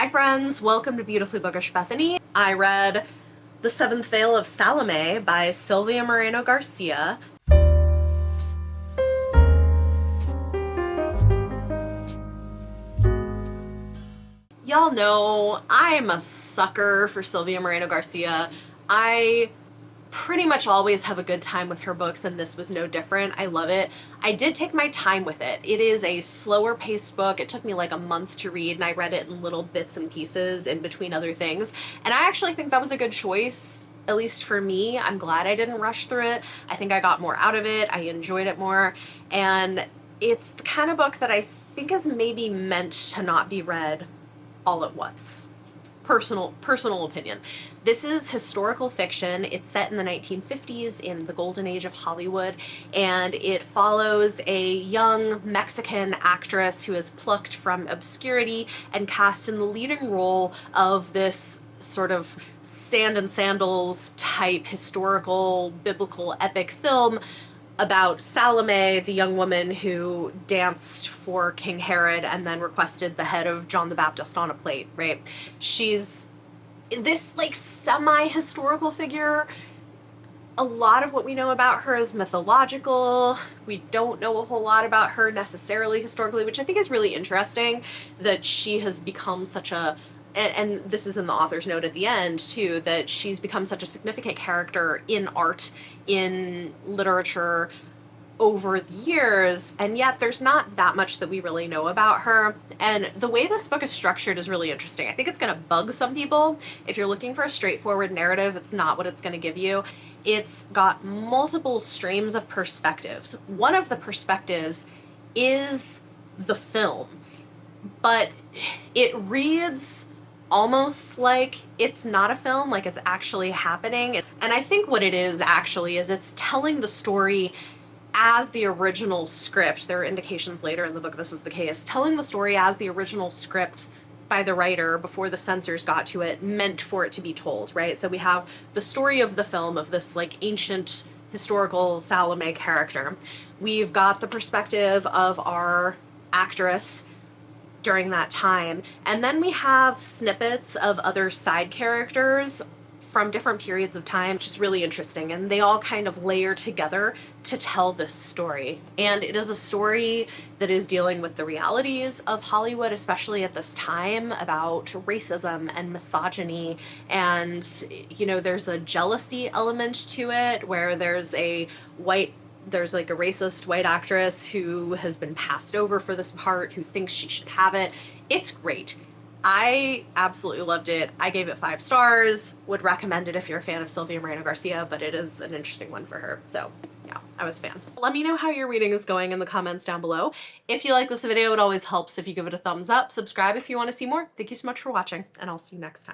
Hi friends, welcome to Beautifully Bookish Bethany. I read The Seventh Veil of Salome by Silvia Moreno-Garcia. Y'all know I'm a sucker for Silvia Moreno-Garcia. I pretty much always have a good time with her books, and this was no different. I love it. I did take my time with it. It is a slower paced book. It took me like a month to read, and I read it in little bits and pieces in between other things. And I actually think that was a good choice, at least for me. I'm glad I didn't rush through it. I think I got more out of it. I enjoyed it more. And it's the kind of book that I think is maybe meant to not be read all at once. Personal opinion. This is historical fiction. It's set in the 1950s in the golden age of Hollywood, and it follows a young Mexican actress who is plucked from obscurity and cast in the leading role of this sort of sand and sandals type historical biblical epic film about Salome, the young woman who danced for King Herod and then requested the head of John the Baptist on a plate, right? She's this like semi-historical figure. A lot of what we know about her is mythological. We don't know a whole lot about her necessarily historically, which I think is really interesting, that she has become such a, and this is in the author's note at the end too, that she's become such a significant character in art, in literature over the years, and yet there's not that much that we really know about her. And the way this book is structured is really interesting. I think it's going to bug some people. If you're looking for a straightforward narrative, it's not what it's going to give you. It's got multiple streams of perspectives. One of the perspectives is the film, but it reads almost like it's not a film, like it's actually happening. And I think what it is actually is it's telling the story as the original script. There are indications later in the book this is the case. Telling the story as the original script by the writer before the censors got to it meant for it to be told, right? So we have the story of the film of this like ancient historical Salome character. We've got the perspective of our actress during that time. And then we have snippets of other side characters from different periods of time, which is really interesting. And they all kind of layer together to tell this story. And it is a story that is dealing with the realities of Hollywood, especially at this time, about racism and misogyny. And, you know, there's a jealousy element to it where there's like a racist white actress who has been passed over for this part, who thinks she should have it. It's great. I absolutely loved it. I gave it 5 stars, would recommend it if you're a fan of Silvia Moreno-Garcia, but it is an interesting one for her. So yeah, I was a fan. Let me know how your reading is going in the comments down below. If you like this video, it always helps if you give it a thumbs up. Subscribe if you want to see more. Thank you so much for watching, and I'll see you next time.